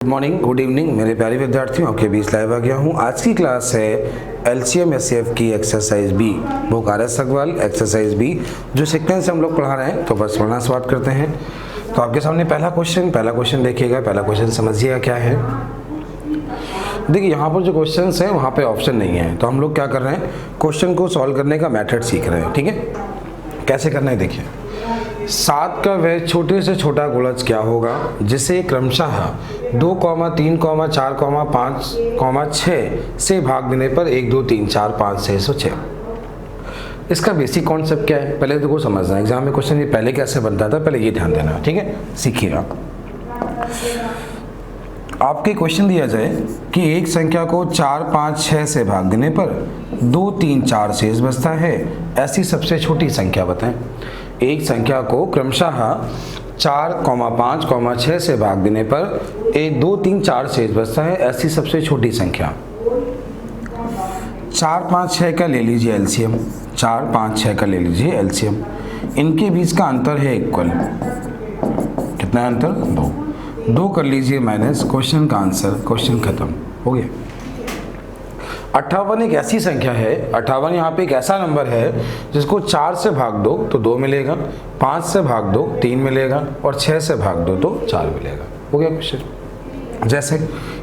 Good morning, good evening मेरे प्यारे विद्यार्थियों, आपके बीच लाइव आ गया हूँ। आज की क्लास है एलसीएम एचसीएफ की exercise B, book R S. Agarwal exercise B, जो सीक्वेंस हम लोग पढ़ा रहे हैं। तो बस पढ़ना शुरुआत करते हैं। तो आपके सामने पहला क्वेश्चन देखिएगा। पहला क्वेश्चन समझिएगा क्या है। देखिए यहाँ पर जो क्वेश्चन है वहाँ पे ऑप्शन नहीं है, तो हम लोग क्या कर रहे हैं, क्वेश्चन को सॉल्व करने का मेथड सीख रहे हैं। ठीक है, कैसे करना है देखिए। 7 का वह छोटे से छोटा गुणज क्या होगा जिसे क्रमशः 2, 3, 4, 5, 6 से भाग देने पर 1, 2, 3, 4, 5, 6, 6। इसका बेसिक कॉन्सेप्ट क्या है, पहले देखो समझना। एग्जाम में क्वेश्चन ये पहले कैसे बनता था, पहले ये ध्यान देना। ठीक है, सीखिएगा। आपके क्वेश्चन दिया जाए कि एक संख्या को 4, 5, 6 से भाग देने पर 2, 3, 4 शेष बचता है, ऐसी सबसे छोटी संख्या बताएं। एक संख्या को क्रमशः 4, 5, 6 से भाग देने पर 1, 2, 3, 4 शेष बचता है, ऐसी सबसे छोटी संख्या। 4, 5, 6 का ले लीजिए एलसीएम। 4, 5, 6 का ले लीजिए एलसीएम। इनके बीच का अंतर है इक्वल। कितना अंतर? 2 कर लीजिए माइनस। क्वेश्चन का आंसर, क्वेश्चन खत्म हो गया। 58 एक ऐसी संख्या है, 58 यहाँ पे एक ऐसा नंबर है जिसको 4 से भाग दो तो 2 मिलेगा, 5 से भाग दो 3 मिलेगा और 6 से भाग दो तो 4 मिलेगा। हो गया क्वेश्चन। जैसे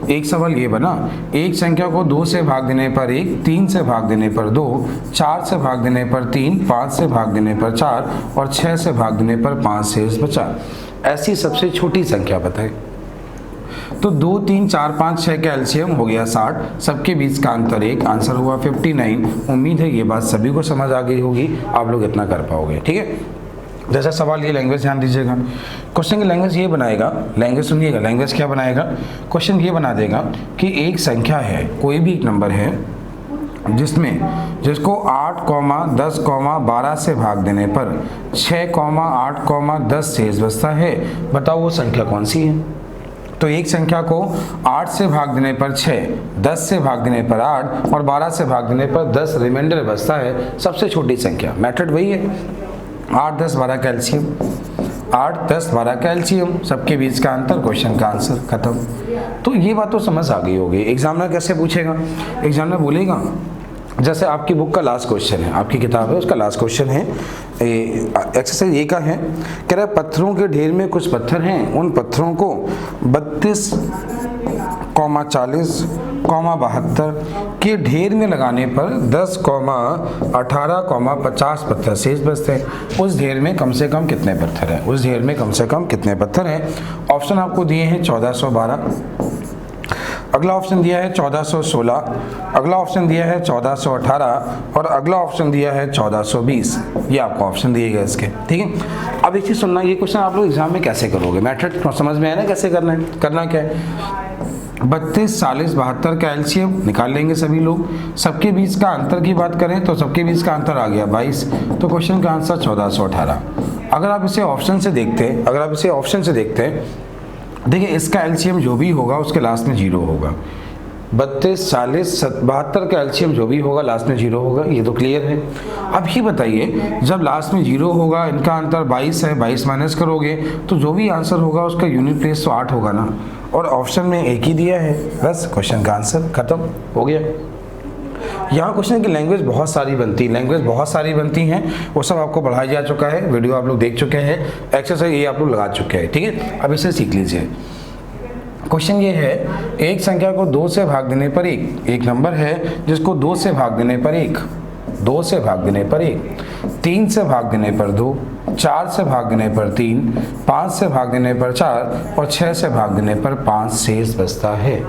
एक सवाल ये बना, एक संख्या को 2 से भाग देने पर 1, 3 से भाग देने पर 2, 4 से भाग देने पर 3, 5 से भाग देने पर 4 और 6 से भाग देने पर 5 शेष बचा, ऐसी सबसे छोटी संख्या बताएं। तो 2, 3, 4, 5, 6 का एलसीएम हो गया 60, सबके बीच का अंतर 1, आंसर हुआ 59। उम्मीद है ये बात सभी को समझ आ गई होगी, आप लोग इतना कर पाओगे। ठीक है, जैसा सवाल ये लैंग्वेज ध्यान दीजिएगा। क्वेश्चन की लैंग्वेज ये बनाएगा, लैंग्वेज सुनिएगा, लैंग्वेज क्या बनाएगा। क्वेश्चन ये बना देगा कि एक संख्या है, कोई भी एक नंबर है जिसको 8, 10, 12 से भाग देने पर 6, 8, 10 शेष बचता है, बताओ वो संख्या कौन सी है। तो एक संख्या को 8 से भाग देने पर 6, 10 से भाग देने पर 8 और 12 से भाग देने पर 10 रिमाइंडर बचता है, सबसे छोटी संख्या। मेथड वही है, 8, 10, 12 का एलसीएम। 8, 10, 12 का एलसीएम, सबके बीच का अंतर, क्वेश्चन का आंसर खत्म। तो ये बात तो समझ आ गई होगी। एग्जामिनर कैसे पूछेगा, एग्जामिनर बोलेगा, जैसे आपकी बुक का लास्ट क्वेश्चन है, आपकी किताब है उसका लास्ट क्वेश्चन है, एक्सरसाइज ए का है। कह रहा है पत्थरों के ढेर में कुछ पत्थर हैं, उन पत्थरों को 32, 40, 72 के ढेर में लगाने पर 10, 18, 50 पत्थर शेष बचते हैं। उस ढेर में कम से कम कितने पत्थर हैं, उस ढेर में कम से कम कितने पत्थर हैं। ऑप्शन आपको दिए हैं 1412, अगला ऑप्शन दिया है 1416, अगला ऑप्शन दिया है 1418 और अगला ऑप्शन दिया है 1420। ये आपको ऑप्शन दिए गए इसके। ठीक है, अब एक चीज सुनना, ये क्वेश्चन आप लोग एग्जाम में कैसे करोगे, मेथड समझ में आया ना कैसे करना है। करना क्या है, 32, 40, 72 का एलसीएम निकाल लेंगे सभी लोग। सबके बीच का अंतर की बात करें तो सबके बीच का अंतर आ गया 22, तो क्वेश्चन का आंसर 1418। अगर आप इसे ऑप्शन से देखते हैं, देखिए इसका एलसीएम जो भी होगा उसके लास्ट में 0 होगा। 32, 40, 72 का एलसीएम जो भी होगा लास्ट में 0 होगा, ये तो क्लियर है। अब ही बताइए, जब लास्ट में 0 होगा, इनका अंतर 22 है, 22 माइनस करोगे तो जो भी आंसर होगा उसका यूनिट प्लेस तो 8 होगा ना, और ऑप्शन में 1 ही दिया है, बस क्वेश्चन का आंसर खत्म हो गया। यहाँ क्वेश्चन की लैंग्वेज बहुत सारी बनती हैं, वो सब आपको पढ़ाया जा चुका है, वीडियो आप लोग देख चुके हैं, एक्सरसाइज ये आप लोग लगा चुके हैं। ठीक है, अब इसे सीख लीजिए। क्वेश्चन ये है, एक संख्या को 2 से भाग देने पर 1, एक नंबर है जिसको 2 से भाग देने पर 1, 2 से भाग देने पर 1, 3 से भाग देने पर 2, 4 से भाग देने पर 3, 5 से भाग देने पर 4 और 6 से भाग देने पर 5 शेष बचता है,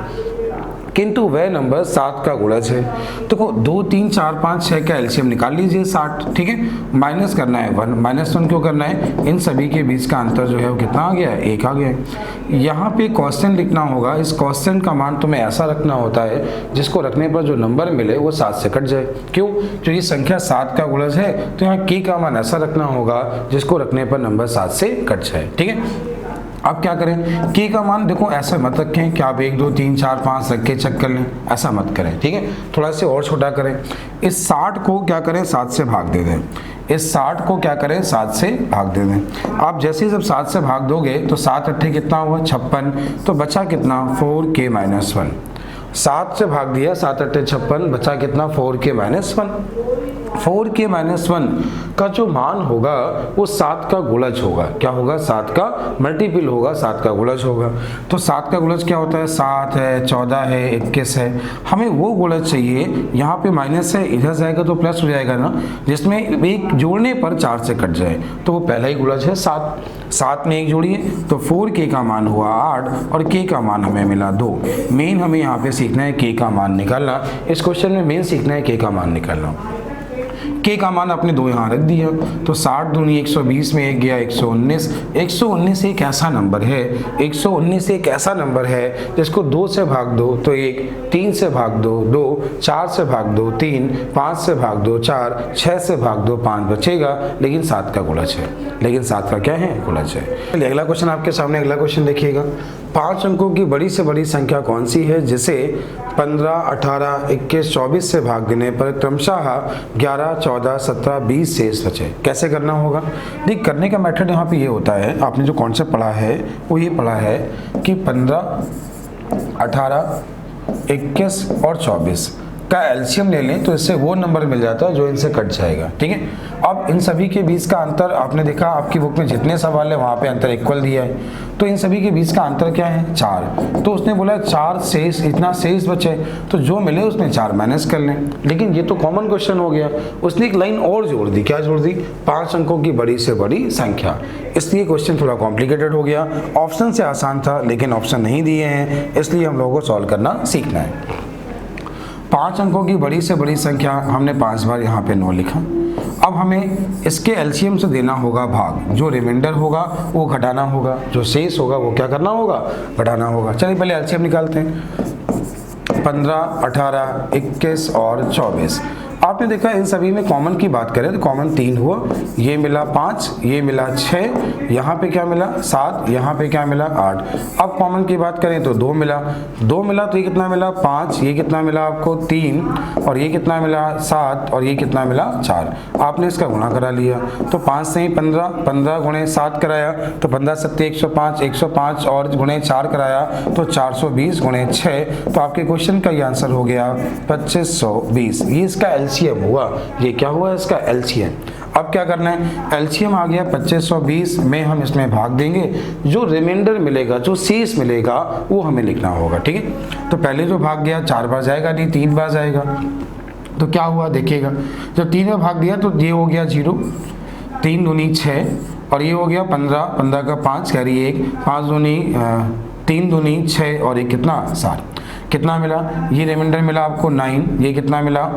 किंतु वह नंबर 7 का गुणज है। तो 2, 3, 4, 5, 6 का एलसीएम निकाल लीजिए 60। ठीक है, माइनस करना है 1, -1 क्यों करना है, इन सभी के बीच का अंतर जो है वो कितना आ गया है, 1 आ गया है। यहाँ पे कांस्टेंट लिखना होगा, इस कांस्टेंट का मान तुम्हें ऐसा रखना होता है जिसको रखने पर जो नंबर मिले वो 7 से कट जाए। क्यों, क्योंकि संख्या 7 का गुणज है, तो यहाँ की का मान ऐसा रखना होगा जिसको रखने पर नंबर 7 से कट जाए। ठीक है, अब क्या करें, के का मान देखो ऐसे मत रखें कि आप 1 2 3 4 5 रख के चेक कर लें, ऐसा मत करें, ठीक है। थोड़ा से और छोटा करें, इस 60 को क्या करें 7 से भाग दे दें, इस 60 को क्या करें 7 से भाग दे दें। आप जैसे ही जब 7 से भाग दोगे तो 7 अट्ठे कितना हुआ 56, तो बचा कितना 4k - 1। 7 से भाग दिया, 7 अट्ठे 56, बचा कितना 4k - 1। 4k - 1 का जो मान होगा वो 7 का गुणज होगा। क्या होगा, 7 का मल्टीपल होगा, 7 का गुणज होगा। तो 7 का गुणज क्या होता है, 7 है, 14 है, 21 है। हमें वो गुणज चाहिए, यहाँ पे माइनस है, इधर जाएगा तो प्लस हो जाएगा ना, जिसमें एक जोड़ने पर 4 से कट जाए, तो वो पहला ही गुणज है 7। 7 में 1 जोड़िए तो 4k का मान हुआ 8 और k का मान हमें मिला 2। मेन हमें यहाँ पे सीखना है k का मान निकालना। इस क्वेश्चन में मेन सीखना है k का मान निकालना। k का मान आपने 2 यहाँ रख दिया, तो 60 दूनी 120 में 1 गया 119। 119 एक ऐसा नंबर है, 119 एक ऐसा नंबर है जिसको 2 से भाग दो तो 1, 3 से भाग दो 2, 4 से भाग दो 3, 5 से भाग दो 4, 6 से भाग दो 5 बचेगा, लेकिन 7 का गुणज है। लेकिन 7 का क्या है, गुणज है। चलिए अगला क्वेश्चन आपके सामने, अगला क्वेश्चन देखिएगा। 5 अंकों की बड़ी से बड़ी संख्या कौन सी है जिसे 15, 18, 21, 24 से भाग देने पर क्रमशः 11, 14, 17, 20 शेष बचे। कैसे करना होगा, देख करने का मेथड यहाँ पे ये होता है, आपने जो कॉन्सेप्ट पढ़ा है वो ये पढ़ा है कि 15, 18, 21 और 24 का एलसीएम ले लें तो इससे वो नंबर मिल जाता है जो इनसे कट जाएगा, ठीक है। अब इन सभी के बीच का अंतर आपने देखा, आपकी बुक में जितने सवाल है वहाँ पे अंतर इक्वल दिया है, तो इन सभी के बीच का अंतर क्या है 4। तो उसने बोला 4 शेष, इतना शेष बचे, तो जो मिले उसमें 4 माइनस कर लें। लेकिन ये तो कॉमन क्वेश्चन हो गया, उसने एक लाइन और जोड़ दी। क्या जोड़ दी, 5 अंकों की बड़ी से बड़ी संख्या। इसलिए क्वेश्चन थोड़ा कॉम्प्लिकेटेड हो गया। ऑप्शन से आसान था लेकिन ऑप्शन नहीं दिए हैं, इसलिए हम लोगों को सॉल्व करना सीखना है। 5 अंकों की बड़ी से बड़ी संख्या हमने 5 बार यहाँ पे 9 लिखा। अब हमें इसके एलसीएम से देना होगा भाग, जो रिमाइंडर होगा वो घटाना होगा, जो शेष होगा वो क्या करना होगा, घटाना होगा। चलिए पहले एलसीएम निकालते हैं। 15, 18, 21 और 24। आपने देखा इन सभी में कॉमन की बात करें तो कॉमन 3 हुआ, ये मिला 5, ये मिला 6, यहाँ पे क्या मिला 7, यहाँ पे क्या मिला 8। अब कॉमन की बात करें तो 2 मिला, 2 मिला तो ये कितना मिला 5, ये कितना मिला आपको 3, और ये कितना मिला 7, और ये कितना मिला 4। आपने इसका गुणा करा लिया, तो 5 से ही 15, 15 गुणे 7 कराया तो 15 7 105, 105 और गुणे 4 कराया तो 420 गुणे 6, तो आपके क्वेश्चन का ये आंसर हो गया 2520। ये इसका एलसीएम हुआ, ये क्या हुआ इसका एलसीएम। अब क्या करना है, एलसीएम आ गया 2520 में हम इसमें भाग देंगे, जो रिमाइंडर मिलेगा, जो शेष मिलेगा वो हमें लिखना होगा, ठीक है। तो पहले जो भाग गया 4 बार जाएगा नहीं, 3 बार जाएगा, तो क्या हुआ देखिएगा, जब 3 में भाग दिया तो ये हो गया 0, 3 दूनी 6, और ये हो गया 15, 15 का 5 कैरी 1, 5 दूनी 3 दूनी 6, और ये कितना 7। कितना मिला, ये रिमाइंडर मिला आपको 9, ये कितना मिला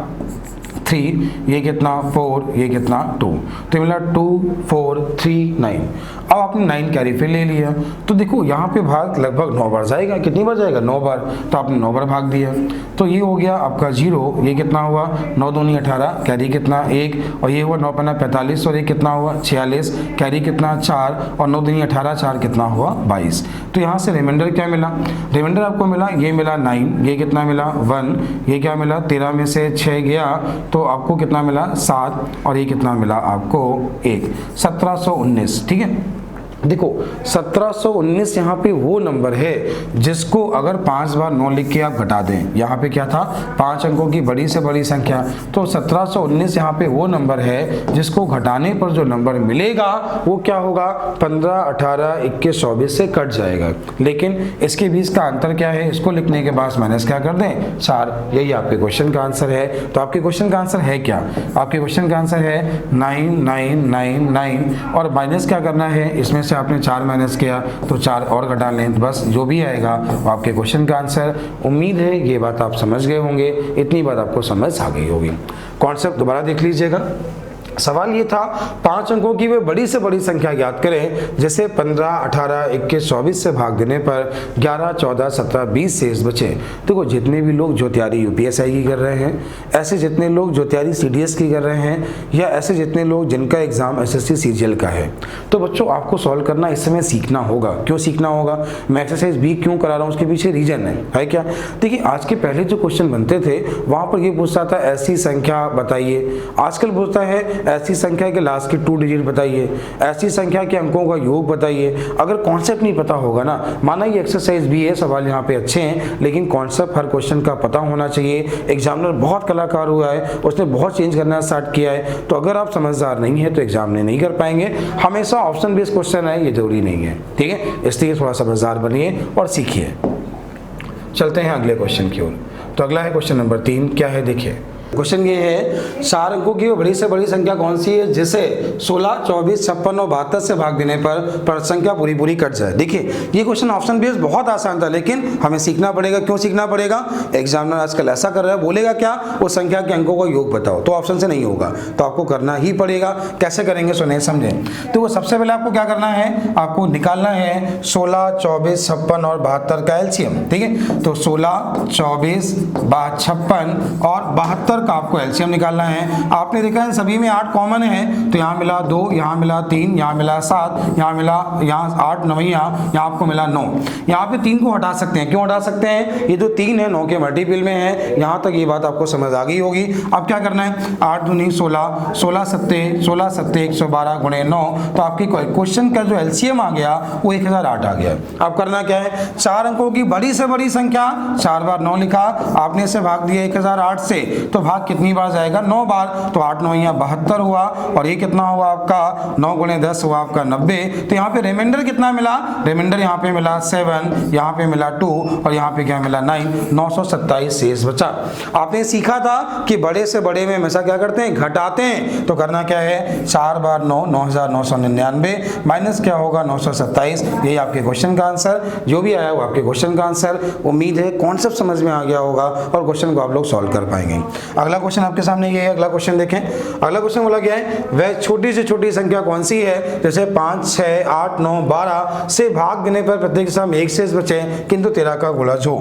3, ये कितना 4, ये कितना 2, तो मिला 2 4 3 9। अब आपने 9 कैरी फिर ले लिया, तो देखो यहाँ पे भाग लगभग 9 बार जाएगा। कितनी बार जाएगा 9 बार, तो आपने 9 बार भाग दिया, तो ये हो गया आपका 0, ये कितना हुआ 9 दूनी 18, कैरी कितना 1, और ये हुआ 9 पन्ना 45, और ये कितना हुआ 46, कैरी कितना 4, और 9 दूनी 18, 4 कितना हुआ 22। तो यहाँ से रिमाइंडर क्या मिला, रिमाइंडर आपको मिला, ये मिला 9, ये कितना मिला 1, ये क्या मिला 13 में से 6 गया तो आपको कितना मिला 7, और ये कितना मिला आपको 1, 1719, ठीक है। देखो 1719 यहाँ पे वो नंबर है जिसको अगर 5 बार 9 लिख के आप घटा दें, यहाँ पे क्या था 5 अंकों की बड़ी से बड़ी संख्या, तो 1719 यहाँ पे वो नंबर है जिसको घटाने पर जो नंबर मिलेगा वो क्या होगा 15, 18, 21, 24 से कट जाएगा। लेकिन इसके बीच का अंतर क्या है, इसको लिखने के बाद माइनस क्या कर दें 4। यही आपके क्वेश्चन का आंसर है। तो आपके क्वेश्चन का आंसर है क्या, आपके क्वेश्चन का आंसर है 9999, और माइनस क्या करना है, इसमें आपने 4 माइनस किया तो 4 और घटा लें, बस जो भी आएगा वो आपके क्वेश्चन का आंसर। उम्मीद है ये बात आप समझ गए होंगे, इतनी बात आपको समझ आ गई होगी। कॉन्सेप्ट दोबारा देख लीजिएगा। सवाल ये था 5 अंकों की वे बड़ी से बड़ी संख्या ज्ञात करें, जैसे 15, 18, 21, 24 से भाग देने पर 11, 14, 17, 20 शेष बचे। देखो जितने भी लोग जो तैयारी यूपीएसआई की कर रहे हैं, ऐसे जितने लोग जो तैयारी सीडीएस की कर रहे हैं, या ऐसे जितने लोग जिनका एग्जाम एसएससी सीजीएल का है, तो बच्चों आपको सॉल्व करना इस समय सीखना होगा। क्यों सीखना होगा, मैं एक्सरसाइज भी क्यों करा रहा हूँ उसके पीछे रीजन है क्या। देखिए आज के पहले जो क्वेश्चन बनते थे वहां पर ये पूछता था ऐसी संख्या बताइए, आजकल पूछता है ऐसी संख्या के लास्ट के 2 डिजिट बताइए, ऐसी संख्या के अंकों का योग बताइए। अगर कॉन्सेप्ट नहीं पता होगा ना, माना ये एक्सरसाइज भी है, सवाल यहाँ पे अच्छे हैं, लेकिन कॉन्सेप्ट हर क्वेश्चन का पता होना चाहिए। एग्जामिनर बहुत कलाकार हुआ है, उसने बहुत चेंज करना स्टार्ट किया है, तो अगर आप समझदार नहीं है तो एग्जाम में नहीं कर पाएंगे। हमेशा ऑप्शन बेस्ड क्वेश्चन है, ये जरूरी नहीं है, ठीक है। इसलिए थोड़ा समझदार बनिए और सीखिए। चलते हैं अगले क्वेश्चन की ओर। तो अगला है क्वेश्चन नंबर 3। क्या है देखिए, क्वेश्चन ये है 4 अंकों की वो बड़ी से बड़ी संख्या कौन सी है जिसे 16, 24, 56 और 72 से भाग देने पर संख्या पूरी पूरी कट जाए। देखिए ये क्वेश्चन ऑप्शन बेस्ड बहुत आसान था, लेकिन हमें सीखना पड़ेगा। क्यों सीखना पड़ेगा, एग्जामिनर आजकल ऐसा कर रहा है, बोलेगा क्या, उस संख्या के अंकों का योग बताओ, तो ऑप्शन से नहीं होगा, तो आपको करना ही पड़ेगा। कैसे करेंगे सुने समझें। तो वो सबसे पहले आपको क्या करना है, आपको निकालना है 16, 24, 56 और 72 का एलसीएम, ठीक है। तो 16, 24, 56 और 72 का आपको एलसीएम निकालना है। आपने देखा है सभी में 8 कॉमन है, तो यहाँ मिला 2, यहाँ मिला 3, यहाँ मिला 7, यहाँ मिला 8, 9, यहाँ आपको मिला 9। यहाँ पे 3 को हटा सकते हैं। क्यों हटा सकते हैं, ये जो 3 है 9 के मल्टीपल में है। यहाँ तक ये बात आपको समझ आ गई होगी। अब क्या करना है, 8 दूनी 16, 16 सत्ते 112 गुणे 9, तो आपकी क्वेश्चन का जो एलसीएम आ गया वो 1008 आ गया। अब करना क्या है, 4 अंकों की बड़ी से बड़ी संख्या 4 बार 9 लिखा, आपने इसे भाग दिया 1008 से, तो भाग कितनी बार जाएगा, 9 बार। तो 8 9 यहाँ 72 हुआ, और ये कितना हुआ आपका 9 गुणे 10 हुआ आपका 90। तो यहाँ पे रिमाइंडर कितना मिला, रिमाइंडर यहाँ पे मिला 7, यहाँ पे मिला 2 और यहाँ पे क्या मिला 9, 927 शेष बचा। आपने सीखा था कि बड़े से बड़े में हमेशा क्या करते हैं, घटाते हैं। तो करना क्या है, 4 बार 9 9999 माइनस क्या होगा 927। यही आपके क्वेश्चन का आंसर, जो भी आया वो आपके क्वेश्चन का आंसर। उम्मीद है कॉन्सेप्ट समझ में आ गया होगा और क्वेश्चन को आप लोग सॉल्व कर पाएंगे। अगला क्वेश्चन आपके सामने ये है। अगला क्वेश्चन देखें। अगला क्वेश्चन बोला गया है वह छोटी से छोटी संख्या कौन सी है, जैसे 5, 6, 8, 9, 12 से भाग देने पर प्रत्येक सम 1 शेष बचे किंतु 13 का गुणज हो।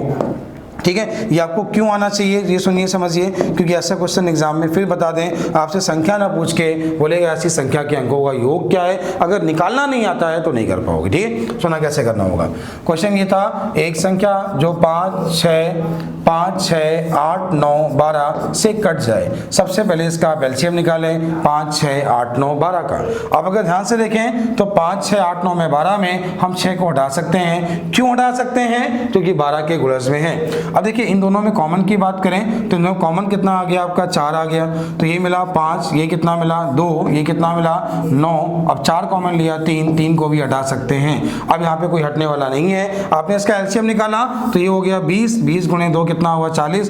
ठीक है, ये आपको क्यों आना चाहिए, ये सुनिए समझिए, क्योंकि ऐसा क्वेश्चन एग्जाम में फिर बता दें, आपसे संख्या ना पूछ के बोलेगा ऐसी संख्या के अंकों का योग क्या है। अगर निकालना नहीं आता है तो नहीं कर पाओगे। ठीक है, सुना कैसे करना होगा। क्वेश्चन ये था, एक संख्या जो 5, 6, 8, 9, 12 से कट जाए। सबसे पहले इसका आप एलसीएम निकालें 5, 6, 8, 9, 12 का। अब अगर ध्यान से देखें तो 5, 6, 8, 9 में 12 में हम 6 को हटा सकते हैं। क्यों हटा सकते हैं, क्योंकि 12 के गुणज में है। अब देखिए इन दोनों में कॉमन की बात करें तो इनमें कॉमन कितना आ गया आपका 4 आ गया। तो ये मिला 5, ये कितना मिला 2, ये कितना मिला 9। अब 4 कॉमन लिया 3 को भी हटा सकते हैं। अब यहाँ पे कोई हटने वाला नहीं है। आपने इसका एलसीएम निकाला तो ये हो गया 20 गुणे 2 कितना हुआ 40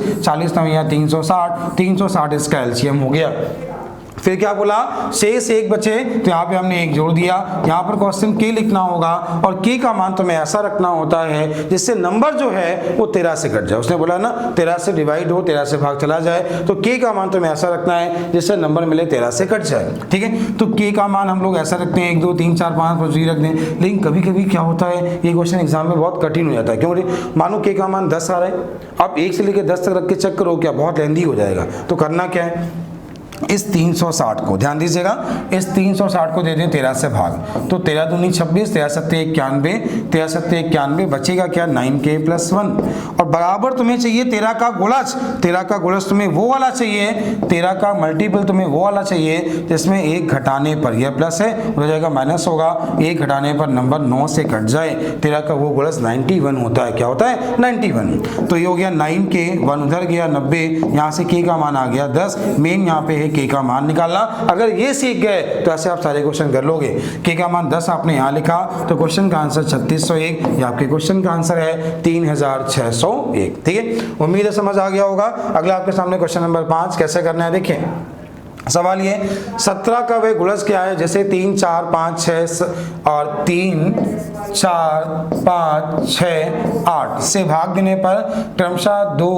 तो यहाँ 360 इसका एलसीएम हो गया। फिर क्या बोला, शेष 1 बचे, तो यहाँ पे हमने 1 जोड़ दिया। यहाँ पर क्वेश्चन के लिखना होगा और के का मान तुम्हें ऐसा रखना होता है जिससे नंबर जो है वो 13 से कट जाए। उसने बोला ना 13 से डिवाइड हो, 13 से भाग चला जाए, तो के का मान तुम्हें ऐसा रखना है जिससे नंबर मिले 13 से कट जाए। ठीक है, तो के का मान हम लोग ऐसा रखते हैं 1 2 3 4 5 5 रख दें। लेकिन कभी कभी क्या होता है, ये क्वेश्चन एग्जाम में बहुत कठिन हो जाता है। क्यों, मानो के का मान 10 आ रहा है, आप 1 से लेकर 10 तक रख के चेक करो, क्या बहुत लेंदी हो जाएगा। तो करना क्या है, इस 360 को ध्यान दीजिएगा, इस 360 को दे दें 13 से भाग। तो 13 दूनी 26, 13 सत्ते 91, 13 सत्ते 91, बचेगा क्या 9k + 1। और बराबर तुम्हें चाहिए 13 का गुणज। 13 का गुणज तुम्हें वो वाला चाहिए, 13 का मल्टीपल तुम्हें वो वाला चाहिए जिसमें 1 घटाने पर, यह प्लस है हो जाएगा माइनस होगा, 1 घटाने पर नंबर 9 से कट जाए। 13 का वो गुणज 91 होता है। क्या होता है 91। तो ये हो गया 9k, 1 उधर गया 90, यहाँ से k का मान आ गया 10। मेन यहाँ पे है के का मान निकालना। अगर ये सीख गए तो ऐसे आप सारे क्वेश्चन कर लोगे। के का मान 10 आपने यहाँ लिखा, तो क्वेश्चन का आंसर 3601, ये आपके क्वेश्चन का आंसर है 3601। ठीक है, उम्मीद है समझ आ गया होगा। अगला आपके सामने क्वेश्चन नंबर 5 कैसे करना है देखिए। सवाल ये 17 का वह गुणज क्या है, जैसे 3 4 5 6 और 3 4 5 6 8 से भाग देने पर क्रमशः 2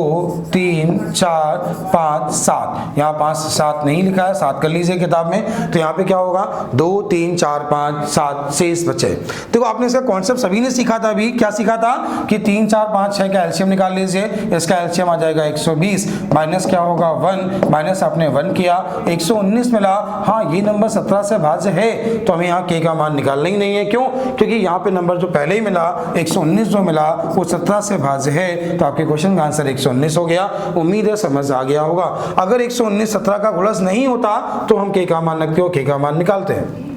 3 4 5 7, यहाँ 5 7 नहीं लिखा है, 7 कर लीजिए किताब में, तो यहाँ पे क्या होगा 2 3 4 5 7 शेष बचे। देखो आपने इसका कॉन्सेप्ट सभी ने सीखा था, अभी क्या सीखा था कि 3 4 5 6 का एलसीएम निकाल लीजिए, इसका एलसीएम आ जाएगा 120 माइनस क्या होगा 1, माइनस आपने 1 किया 119 मिला। हाँ ये नंबर 17 से भाज्य है तो हमें यहाँ के का मान निकालना ही नहीं है, क्यों, क्योंकि यहाँ पे नंबर जो पहले ही मिला 119 जो मिला वो 17 से भाज्य है, तो आपके क्वेश्चन का आंसर 119 हो गया। उम्मीद है समझ आ गया होगा। अगर 119 17 का गुणज नहीं होता तो हम के का मान रखते हो, के का मान निकालते हैं।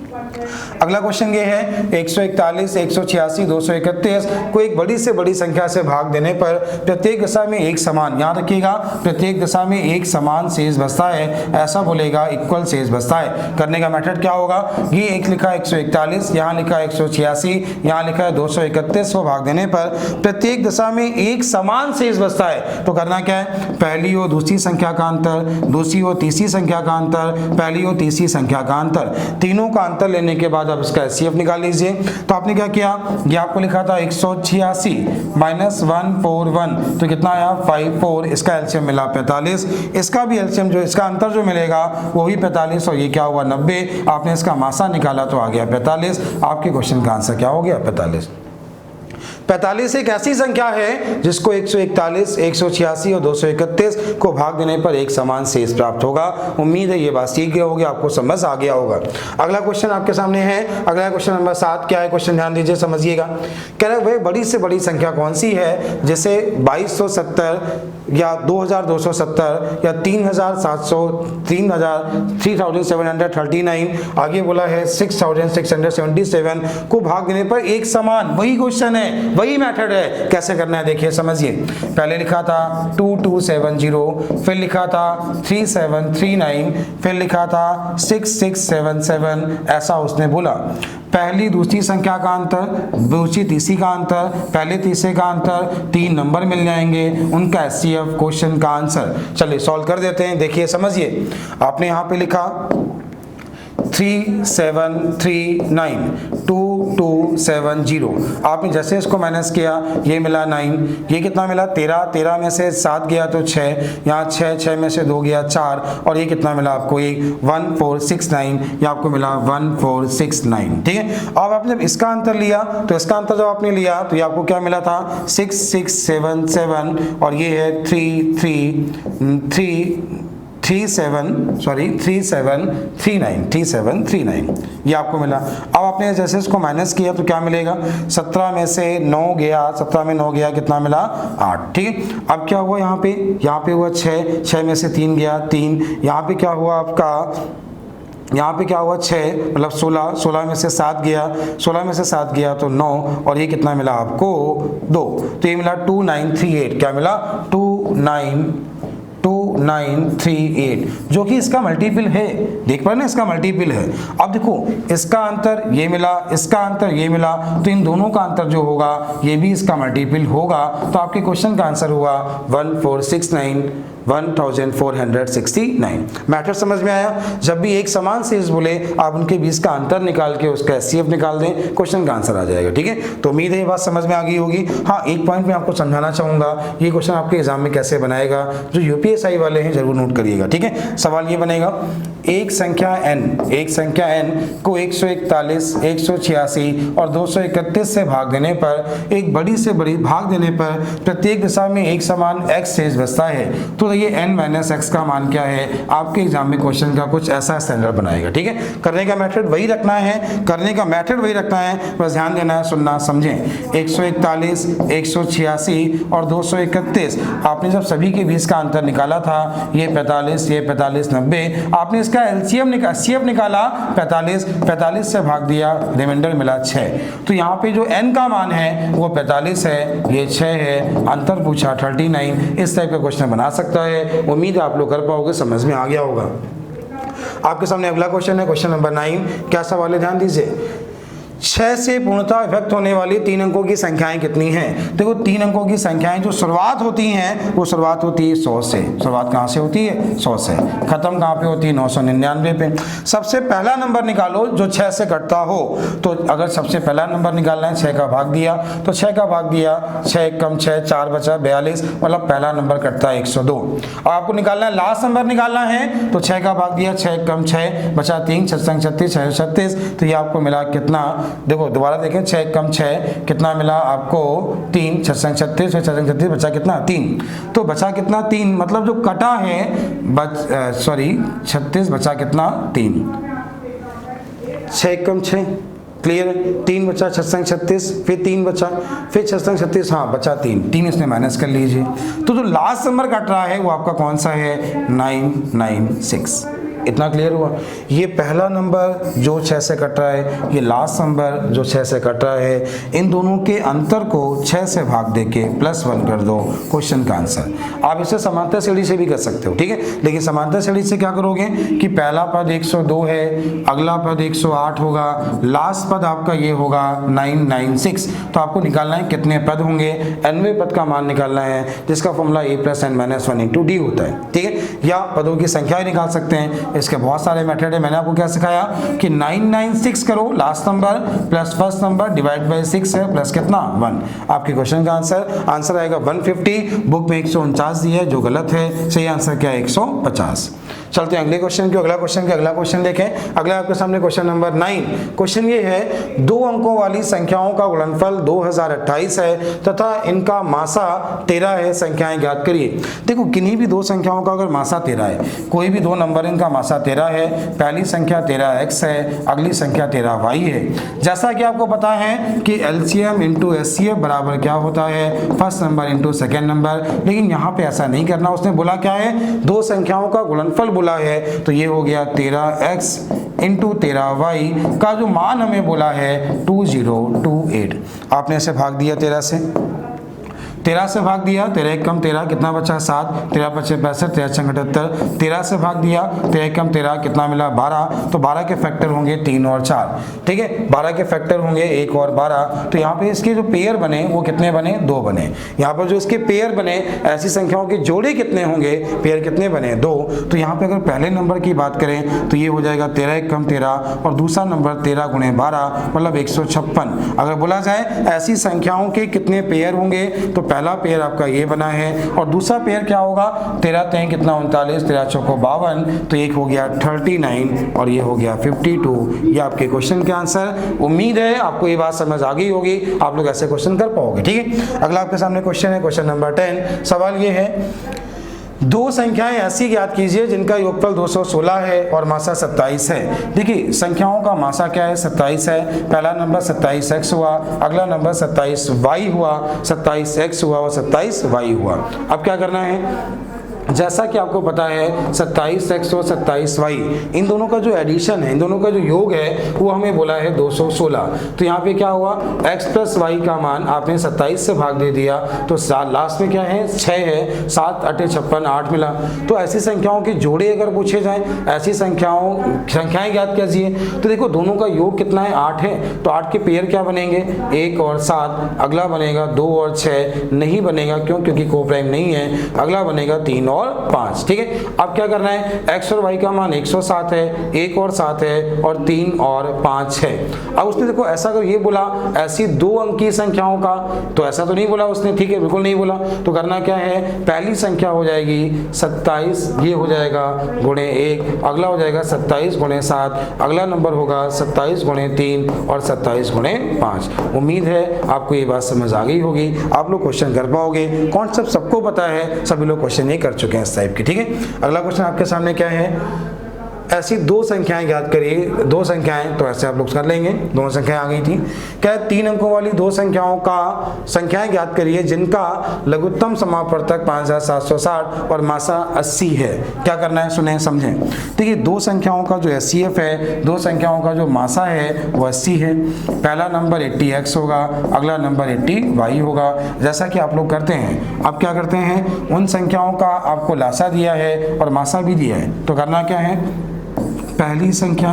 अगला क्वेश्चन ये है 141 186 231 को एक बड़ी से बड़ी संख्या से भाग देने पर प्रत्येक दशा में एक समान, याद रखिएगा प्रत्येक दशा में एक समान शेष बचता है, ऐसा बोलेगा इक्वल शेष बचता है। करने का मेथड क्या होगा, ये एक लिखा 141, यहाँ लिखा 186, यहाँ लिखा है 231 को भाग देने पर प्रत्येक दशा में एक समान शेष बचता है, तो करना क्या है, पहली और दूसरी संख्या का अंतर, दूसरी और तीसरी संख्या का अंतर, पहली और तीसरी संख्या का अंतर, तीनों का अंतर लेने के बाद अब इसका एचसीएफ निकाल लीजिए। तो आपने क्या किया, ये आपको लिखा था 186 माइनस 141, तो कितना आया 54, इसका एलसीएम मिला 45, इसका भी एलसीएम जो इसका अंतर जो मिलेगा वो भी 45 और ये क्या हुआ 90, आपने इसका मासा निकाला तो आ गया 45। आपके क्वेश्चन का आंसर क्या हो गया 45। 45 एक ऐसी संख्या है जिसको 141, 186 और 231 को भाग देने पर एक समान शेष प्राप्त होगा। उम्मीद है ये बात सीख गए होगे, आपको समझ आ गया होगा। अगला क्वेश्चन आपके सामने है, अगला क्वेश्चन नंबर 7 क्या है, क्वेश्चन ध्यान दीजिए समझिएगा। कह रहे वह बड़ी से बड़ी संख्या कौन सी है जिसे 2270 या 2270 या 3700 3739, आगे बोला है 6677 को भाग देने पर एक समान, वही क्वेश्चन है, वही मेथड है। कैसे करना है देखिए समझिए। पहले लिखा था 2270, फिर लिखा था 3739, फिर लिखा था 6677, ऐसा उसने बोला। पहली दूसरी संख्या का अंतर, दूसरी तीसरी का अंतर, पहले तीसरे का अंतर, 3 नंबर मिल जाएंगे, उनका एचसीएफ क्वेश्चन का आंसर। चलिए सॉल्व कर देते हैं, देखिए समझिए। आपने यहाँ पे लिखा 3739 2270, आपने जैसे इसको माइनस किया ये मिला 9, ये कितना मिला 13, 13 में से 7 गया तो 6, यहाँ 6, 6 में से 2 गया 4, और ये कितना मिला आपको ये 1469, ये आपको मिला 1469। ठीक है, अब आपने जब इसका अंतर लिया तो इसका अंतर जब आपने लिया तो ये आपको क्या मिला था 6677, और ये है 3739, ये आपको मिला। अब आपने जैसे इसको माइनस किया तो क्या मिलेगा, 17 में से 9 गया, 17 में 9 गया, कितना मिला 8। ठीक है, अब क्या हुआ यहाँ पे हुआ 6, 6 में से 3 गया 3, यहाँ पे क्या हुआ आपका, यहाँ पे क्या हुआ 6 मतलब 16, 16 में से 7 गया, 16 में से 7 गया तो 9, और ये कितना मिला आपको 2, तो ये मिला 2938, क्या मिला 2938, जो कि इसका मल्टीपल है, देख पा रहे ना, इसका मल्टीपल है। अब देखो इसका अंतर ये मिला, इसका अंतर ये मिला, तो इन दोनों का अंतर जो होगा ये भी इसका मल्टीपल होगा, तो आपके क्वेश्चन का आंसर हुआ 1469। मैटर समझ में आया। जब भी एक समान शेष बोले आप उनके बीच का अंतर निकाल के उसका एचसीएफ निकाल दें, क्वेश्चन का आंसर आ जाएगा। ठीक है, तो उम्मीद है ये बात समझ में आ गई होगी। हाँ, एक पॉइंट में आपको समझाना चाहूंगा, ये क्वेश्चन आपके एग्जाम में कैसे बनाएगा, जो यूपीएससी वाले हैं जरूर नोट करिएगा। ठीक है, सवाल ये बनेगा, एक संख्या n को 141, 186 और 231 से भाग देने पर, एक बड़ी से बड़ी भाग देने पर प्रत्येक दिशा में एक समान x शेष बचता है, तो ये n माइनस एक्स का मान क्या है। आपके एग्जाम में क्वेश्चन का कुछ ऐसा स्टैंडर्ड बनाएगा। ठीक है, करने का मेथड वही रखना है, बस ध्यान देना है, सुनना समझें। 141, 186 और 231, आपने जब सभी के बीच का अंतर निकाला था, ये 45, ये 45, 90, आपने इसका एलसीएम निकाला 45 से भाग दिया, रिमाइंडर मिला 6, तो यहाँ पे जो n का मान है वो 45 है, ये 6 है, अंतर पूछा 39। इस टाइप का क्वेश्चन बना सकता है। उम्मीद है आप लोग कर पाओगे, समझ में आ गया होगा। आपके सामने अगला क्वेश्चन है, क्वेश्चन नंबर 9। क्या सवाल है, ध्यान दीजिए। 6 से पूर्णतः विभक्त होने वाली 3 अंकों की संख्याएं कितनी हैं? देखो 3 अंकों की संख्याएं जो शुरुआत होती हैं वो शुरुआत होती है 100 से। शुरुआत कहाँ से होती है? 100 से। खत्म कहाँ पे होती है? 999 पे। सबसे पहला नंबर निकालो जो 6 से कटता हो। तो अगर सबसे पहला नंबर निकालना है, 6 का भाग दिया तो 6 का भाग दिया, 6 कम 6 4 बचा 42, मतलब पहला नंबर कटता है 102। और आपको निकालना है लास्ट नंबर निकालना है तो 6 का भाग दिया, 6 कम 6 बचा 3, 6 36 36, तो ये आपको मिला कितना? देखो दोबारा देखें, 6 कम 6 कितना मिला आपको? 3, 6 36 और 6 36 बचा कितना? 3। तो बचा कितना? 3, मतलब जो कटा है 36 बचा कितना? 3। 6 कम 6 क्लियर है? 3 बचा 6 36, फिर 3 बचा, फिर 6 36, हाँ बचा 3 इसमें माइनस कर लीजिए। तो जो लास्ट नंबर कट रहा है वो आपका कौन सा है? 996। इतना क्लियर हुआ? ये पहला नंबर जो 6 से कट रहा है, ये लास्ट नंबर जो 6 से कट रहा है, इन दोनों के अंतर को 6 से भाग देके +1 कर दो, क्वेश्चन का आंसर। आप इसे समांतर श्रेणी से भी कर सकते हो, ठीक है, लेकिन समांतर श्रेणी से क्या करोगे कि पहला पद 102 है, अगला पद 108 होगा, लास्ट पद आपका ये होगा 996। तो आपको निकालना है कितने पद होंगे? 90 पद का मान निकालना है, जिसका फॉर्मूला a + n - 1 × d होता है, ठीक है। या पदों की संख्या निकाल सकते हैं, इसके बहुत सारे मेथड है। मैंने आपको क्या सिखाया कि 996 करो, last number plus first number divide by 6 है, प्लस कितना? 1। आपके क्वेश्चन का आंसर आएगा 150। बुक में 149 दिया है जो गलत है, सही आंसर क्या है? 150। चलते हैं अगले क्वेश्चन की। अगला क्वेश्चन देखें। अगला आपके सामने क्वेश्चन नंबर 9। क्वेश्चन ये है, 2 अंकों वाली संख्याओं का गुणनफल 2028 है तथा इनका मासा 13 है, संख्याएं ज्ञात करिए। देखो किन्हीं भी 2 संख्याओं का अगर मासा 13 है, कोई भी 2 नंबर इनका मासा 13 है, पहली संख्या 13x है, अगली संख्या 13y है। जैसा कि आपको पता है कि LCM × SCF बराबर क्या होता है? First number × second number. लेकिन यहाँ पे ऐसा नहीं करना, उसने बोला क्या है? 2 संख्याओं का गुणनफल बोला है, तो ये हो गया 13x × 13y का जो मान हमें बोला है 2028। आपने इसे भाग दिया 13 से, 13 से भाग दिया, 13 1 कम 13 कितना बचा? 7, 13 5 65, 13 6 78। 13 से भाग दिया, 13 1 कम 13 कितना मिला? 12। तो 12 के फैक्टर होंगे 3 और 4, ठीक है। 12 के फैक्टर होंगे 1 और 12। तो यहाँ पे इसके जो पेयर बने वो कितने बने? 2 बने। यहाँ पर जो इसके पेयर बने, ऐसी संख्याओं के जोड़े कितने होंगे? पेयर कितने बने? 2। तो यहाँ पे अगर पहले नंबर की बात करें तो ये हो जाएगा 13 1 कम 13 और दूसरा नंबर 13 × 12 मतलब 156। अगर बोला जाए ऐसी संख्याओं के कितने पेयर होंगे, तो पहला पेयर आपका ये बना है और दूसरा पेयर क्या होगा? 13 3 कितना? 39, 13 चौको 52, तो एक हो गया 39 और ये हो गया 52। ये आपके क्वेश्चन के आंसर। उम्मीद है आपको ये बात समझ आ गई होगी, आप लोग ऐसे क्वेश्चन कर पाओगे, ठीक है। अगला आपके सामने क्वेश्चन है, क्वेश्चन नंबर 10। सवाल ये है, 2 संख्याएं ऐसी ज्ञात कीजिए जिनका योगफल 216 है और मासा 27 है। देखिए संख्याओं का मासा क्या है? 27 है। पहला नंबर 27x हुआ, अगला नंबर 27y हुआ, 27x हुआ और 27y हुआ। अब क्या करना है? जैसा कि आपको पता है 27x और 27y, इन दोनों का जो एडिशन है, इन दोनों का जो योग है वो हमें बोला है 216। तो यहाँ पे क्या हुआ? x + y का मान आपने 27 से भाग दे दिया, तो लास्ट में क्या है? 6 है, 7 8 56 8 मिला। तो ऐसी संख्याओं के जोड़े अगर पूछे जाएं, ऐसी संख्याएं ज्ञात कीजिए, तो देखो दोनों का योग कितना है? 8 है। तो 8 के पेयर क्या बनेंगे? 1 और 7। अगला बनेगा 2 और 6, नहीं बनेगा क्यों? क्योंकि कोप्राइम नहीं है। अगला बनेगा 3 और 5, ठीक है। अब क्या करना है? x और y का मान 107 है, 1 और 7 है और 3 और 5 है। अब उसने देखो ऐसा अगर ये बोला ऐसी 2 अंकी संख्याओं का, तो ऐसा तो नहीं बोला उसने, ठीक है, बिल्कुल नहीं बोला। तो करना क्या है? पहली संख्या हो जाएगी 27, ये हो जाएगा गुणे 1, अगला हो जाएगा 27 × 7, अगला नंबर होगा 27 × 3 और 27 × 5। उम्मीद है आपको ये बात समझ आ गई होगी, आप लोग क्वेश्चन कर पाओगे। कॉन्सेप्ट सबको पता है, सभी लोग क्वेश्चन नहीं कर चुके हैं इस टाइप की, ठीक है। अगला क्वेश्चन आपके सामने क्या है? ऐसी 2 संख्याएं ज्ञात करिए। 2 संख्याएं, तो ऐसे आप लोग कर लेंगे, दोनों संख्याएं आ गई थी। क्या 3 अंकों वाली 2 संख्याएं ज्ञात करिए जिनका लघुत्तम समापवर्तक 5760 और मासा 80 है। क्या करना है? सुने समझें। देखिए 2 संख्याओं का जो SCF है, 2 संख्याओं का जो मासा है वो 80 है। पहला नंबर 80x होगा, अगला नंबर 80y होगा, जैसा कि आप लोग करते हैं। अब क्या करते हैं? उन संख्याओं का आपको लासा दिया है और मासा भी दिया है, तो करना क्या है? पहली संख्या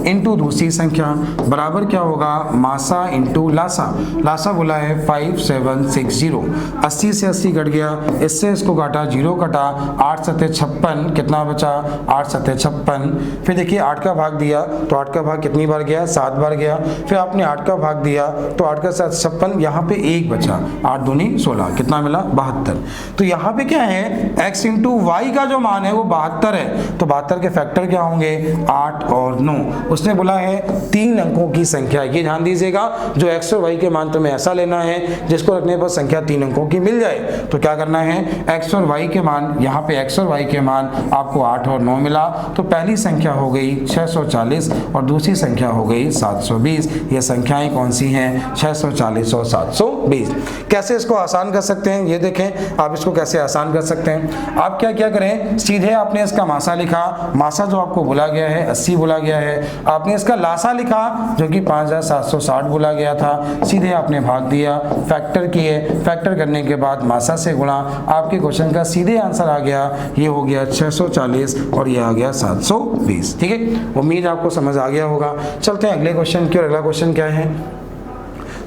इंटू दूसरी संख्या बराबर क्या होगा, मासा इंटू लासा। लासा बोला है 5760, 80 से 80 कट गया, इससे इसको काटा, 0 कटा, 8 सत्ते 56, कितना बचा, 8 सत्ते 56। फिर देखिए 8 का भाग दिया तो 8 का भाग कितनी बार गया, 7 बार गया। फिर आपने 8 का भाग दिया तो 8 का 7 56, यहाँ पे 1 बचा, 8 दूनी 16, कितना मिला, 72। तो यहाँ पे क्या है, x इंटू वाई का जो मान है वो 72 है, तो 72 के फैक्टर क्या होंगे, 8 और 9। उसने बोला है 3 अंकों की संख्या, ये ध्यान दीजिएगा, जो x और y के मान तुम्हें ऐसा लेना है जिसको रखने पर संख्या 3 अंकों की मिल जाए। तो क्या करना है, x और y के मान, यहाँ पे x और y के मान आपको 8 और 9 मिला, तो पहली संख्या हो गई 640 और दूसरी संख्या हो गई 720। ये संख्याएं कौन सी हैं, 640 और 720। कैसे इसको आसान कर सकते हैं, ये देखें आप इसको कैसे आसान कर सकते हैं। आप क्या करें, सीधे आपने इसका मासा लिखा, मासा जो आपको बोला गया है 80 बोला गया है, आपने इसका लासा लिखा जो कि 5760 बोला गया था, सीधे आपने भाग दिया, फैक्टर किए, फैक्टर करने के बाद मासा से गुणा, आपके क्वेश्चन का सीधे आंसर आ गया, ये हो गया 640 और ये आ गया 720। ठीक है, उम्मीद आपको समझ आ गया होगा। चलते हैं अगले क्वेश्चन की, और अगला क्वेश्चन क्या है,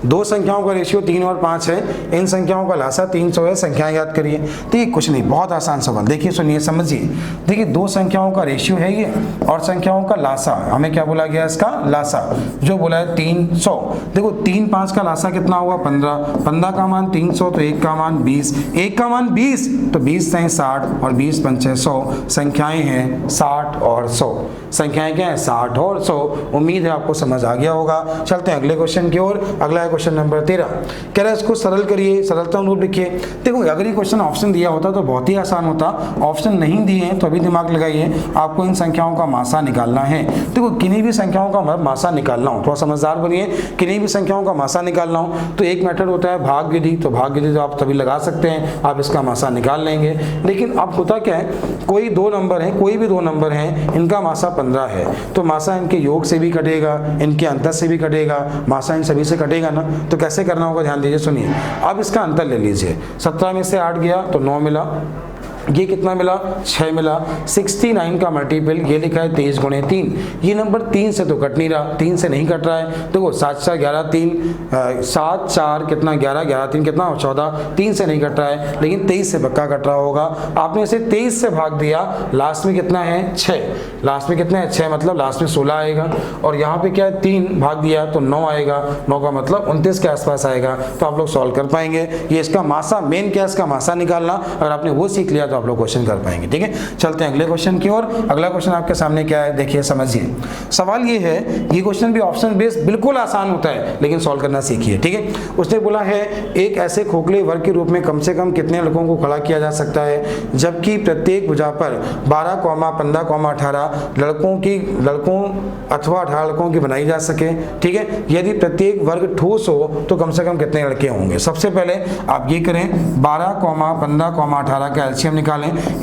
दो संख्याओं का रेशियो 3 और 5 है, इन संख्याओं का लासा 300 है, संख्याएं याद करिए। तो ये कुछ नहीं, बहुत आसान सवाल, देखिए सुनिए समझिए। देखिए दो संख्याओं का रेशियो है ये, और संख्याओं का लासा, हमें क्या बोला गया, इसका लासा जो बोला है 300। देखो 3 5 का लासा कितना हुआ, 15, 15 का मान 300, तो 1 का मान 20, 1 का मान 20, तो 20 से 60 और 20 पंचे 100, संख्याएं हैं 60 और 100। संख्याएं क्या है, 60 और 100। उम्मीद है आपको समझ आ गया होगा। चलते हैं अगले क्वेश्चन की ओर। अगला है क्वेश्चन नंबर 13, कह रहा है इसको सरल करिए, सरलता अनुरूप लिखिए। देखो अगर ये क्वेश्चन ऑप्शन दिया होता तो बहुत ही आसान होता, ऑप्शन नहीं दिए हैं तो अभी दिमाग लगाइए, आपको इन संख्याओं का मासा निकालना है। देखो किन्हीं भी संख्याओं का मासा निकालना हो, थोड़ा समझदार बनिए, किन्हीं भी संख्याओं का मासा निकालना हो तो एक मेथड होता है भाग विधि, तो भाग विधि तो आप तभी लगा सकते हैं, आप इसका मासा निकाल लेंगे। लेकिन अब होता क्या है, कोई दो नंबर है, कोई भी दो नंबर हैं, इनका मासा 15 है, तो मासा इनके योग से भी कटेगा, इनके अंतर से भी कटेगा, मासा इन सभी से कटेगा ना। तो कैसे करना होगा, ध्यान दीजिए, सुनिए। अब इसका अंतर ले लीजिए, 17 में से 8 गया तो 9 मिला, ये कितना मिला, 6 मिला। 69 का मल्टीपल ये लिखा है 23 गुणे 3, ये नंबर 3 से तो कट नहीं रहा, 3 से नहीं कट रहा है। देखो 7 4 11 3, 7 4 कितना 11, 11 3 कितना 14, 3 से नहीं कट रहा है, लेकिन 23 से पक्का कट रहा होगा। आपने इसे 23 से भाग दिया, लास्ट में कितना है 6, लास्ट में कितना है 6, मतलब लास्ट में 16 आएगा। और यहाँ पे क्या है 3 भाग दिया तो 9 आएगा, 9 का मतलब 29 के आसपास आएगा। तो आप लोग सॉल्व कर पाएंगे। ये इसका मासा, मेन क्या है इसका मासा निकालना, अगर आपने वो सीख लिया तो आप लोग क्वेश्चन कर पाएंगे। ठीक है, चलते हैं अगले क्वेश्चन की ओर। अगला क्वेश्चन आपके सामने क्या है, देखिए समझिए। सवाल ये है, ये क्वेश्चन भी ऑप्शन बेस्ड बिल्कुल आसान होता है, लेकिन सॉल्व करना सीखिए। ठीक है, उसने बोला है एक ऐसे खोखले वर्ग के रूप में कम से कम कितने लड़कों को खड़ा किया जा सकता है जबकि प्रत्येक भुजा पर 12, 15, 18 लड़कों अथवा 18 लड़कों की बनाई जा सके। ठीक है, यदि प्रत्येक वर्ग ठोस हो तो कम से कम कितने लड़के होंगे। सबसे पहले आप ये करें, 12, 15, 18 का एलसीएम निकालें।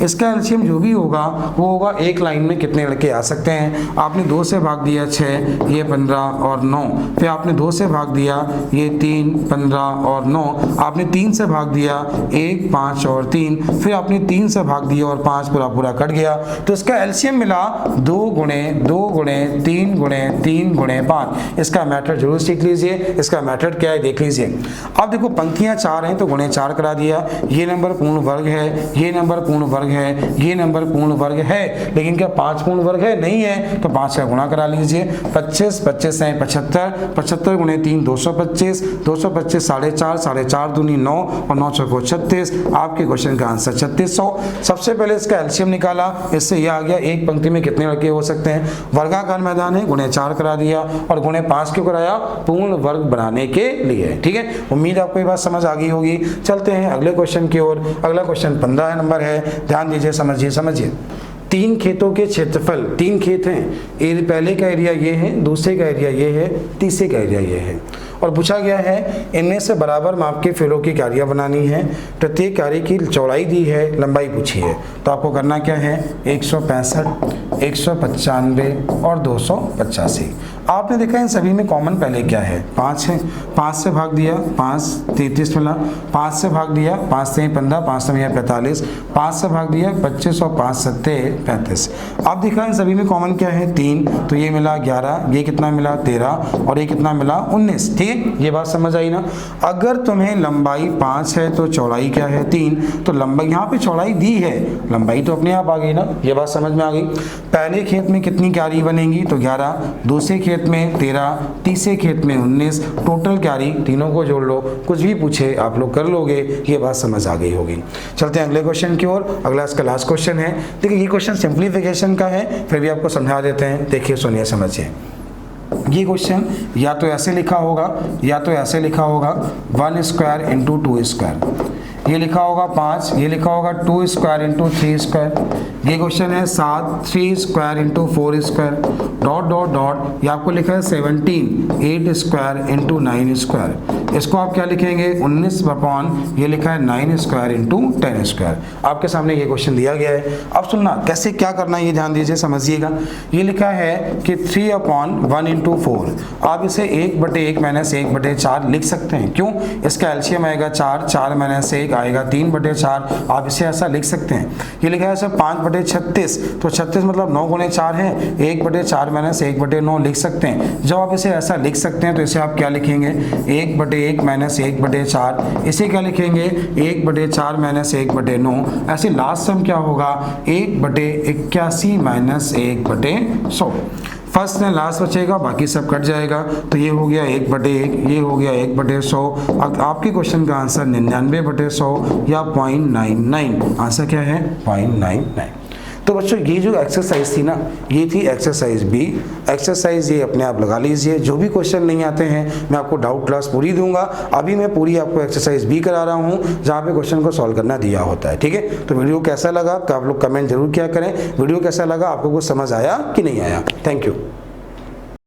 इसका एलसीएम जो भी होगा वो होगा एक लाइन में कितने लड़के आ सकते हैं। आपने 2 से भाग दिया 6, ये 15 और 9, फिर आपने 2 से भाग दिया, ये 3, 15 और 9, आपने 3 से भाग दिया 1, 5 और 3, फिर आपने 3 से भाग दिया और 5 पूरा कट गया। तो इसका एलसीएम मिला 2 गुणे 2 गुणे 3 गुणे 3 गुणे 5। इसका मेथड जरूर सीख लीजिए, इसका मेथड क्या है देख लीजिए। अब देखो पंक्तियां 4 हैं तो गुणे 4 करा दिया, ये नंबर पूर्ण वर्ग है, ये नंबर पूर्ण वर्ग है, ये नंबर पूर्ण वर्ग है, लेकिन क्या 5 पूर्ण वर्ग है, नहीं है, तो 5 का गुणा करा लीजिए। 25 25 है 75, 75 गुणे 3 225, 225 4.5, 4.5 दूनी 9 और 9 चौको 36। आपके क्वेश्चन का आंसर 3600। सबसे पहले इसका एलसीएम निकाला, इससे यह आ गया एक पंक्ति में कितने लड़के हो सकते हैं। वर्गाकार मैदान है, गुणे 4 करा दिया और गुणे 5 क्यों कराया, पूर्ण वर्ग बनाने के लिए। ठीक है, उम्मीद आपको ये बात समझ आ गई होगी। चलते हैं अगले क्वेश्चन की ओर। अगला क्वेश्चन 15 नंबर है, ध्यान दीजिए, समझिए। 3 खेतों के क्षेत्रफल, 3 खेत हैं, पहले का एरिया ये है, दूसरे का एरिया ये है, तीसरे का एरिया ये है। और पूछा गया है इनमें से बराबर माप के फेरों की क्यारियाँ बनानी है, प्रत्येक क्यारी की चौड़ाई दी है, लंबाई पूछी है। तो आपको करना क्या है 165, 195 और 285। आपने देखा इन सभी में कॉमन पहले क्या है 5 है, 5 से भाग दिया 5 33 मिला, 5 से भाग दिया 5 से 15, 5 से 45, 5 से भाग दिया 25 और 5 सत्ते 35। अब देखा इन सभी में कॉमन क्या है 3, तो ये मिला 11, ये कितना मिला 13 और ये कितना मिला 19। ठीक, ये बात समझ आई ना। अगर तुम्हें लंबाई 5 है तो चौड़ाई क्या है 3, तो लंबाई यहाँ पे चौड़ाई दी है, लंबाई तो अपने आप आ गई ना, ये बात समझ में आ गई। पहले खेत में कितनी क्यारी बनेगी तो 11, दूसरे खेत में 13, तीसरे खेत में 19, टोटल क्यारी तीनों को जोड़ लो, कुछ भी पूछे आप लोग कर लोगे, ये बात समझ आ गई होगी। चलते हैं अगले क्वेश्चन की ओर। अगला इसका लास्ट क्वेश्चन है। देखिए ये क्वेश्चन सिंप्लीफिकेशन का है, फिर भी आपको समझा देते हैं। देखिए सुनिए समझिए। ये क्वेश्चन या तो ऐसे लिखा होगा या तो ऐसे लिखा होगा 1 स्क्वायर इंटू 2 स्क्वायर, ये लिखा होगा 5, ये लिखा होगा 2 स्क्वायर इंटू 3 स्क्वायर। ये क्वेश्चन है 7 3 square into 4 square dot dot dot, ये आपको लिखा है 17 8 स्क्वायर इंटू 9 स्क्वायर। इसको आप क्या लिखेंगे 19 अपॉन, ये लिखा है 9 स्क्वायर इंटू 10 स्क्वायर। आपके सामने ये क्वेश्चन दिया गया है। अब सुनना कैसे क्या करना है, ये ध्यान दीजिए समझिएगा। ये लिखा है कि 3 अपॉन 1 इंटू 4, आप इसे 1/1 माइनस 1/4 लिख सकते हैं। क्यों, इसका एलसीएम आएगा 4, 4 माइनस 1 आएगा 3/4, आप इसे ऐसा लिख सकते हैं। ये लिखा है 5/36, तो 36 मतलब 9 गुणे 4 है, 1/4 माइनस 1/9 लिख सकते हैं। जब आप इसे ऐसा लिख सकते हैं तो इसे आप क्या लिखेंगे 1/1 माइनस 1/4, इसे क्या लिखेंगे 1/4 माइनस 1/9। ऐसे लास्ट सम क्या होगा 1/81 माइनस 1/100। फर्स्ट ने लास्ट बचेगा, बाकी सब कट जाएगा। तो ये हो गया 1/1, ये हो गया 1/100। अब आपके क्वेश्चन का आंसर 99/100 या 0.99। आंसर क्या है 0.99। तो बच्चों ये जो एक्सरसाइज थी ना, ये थी एक्सरसाइज बी। एक्सरसाइज ये अपने आप लगा लीजिए। जो भी क्वेश्चन नहीं आते हैं मैं आपको डाउट क्लास पूरी दूंगा। अभी मैं पूरी आपको एक्सरसाइज बी करा रहा हूँ जहाँ पे क्वेश्चन को सॉल्व करना दिया होता है। ठीक है, तो वीडियो कैसा लगा आप लोग कमेंट जरूर किया करें। वीडियो कैसा लगा, आपको कुछ समझ आया कि नहीं आया। Thank you.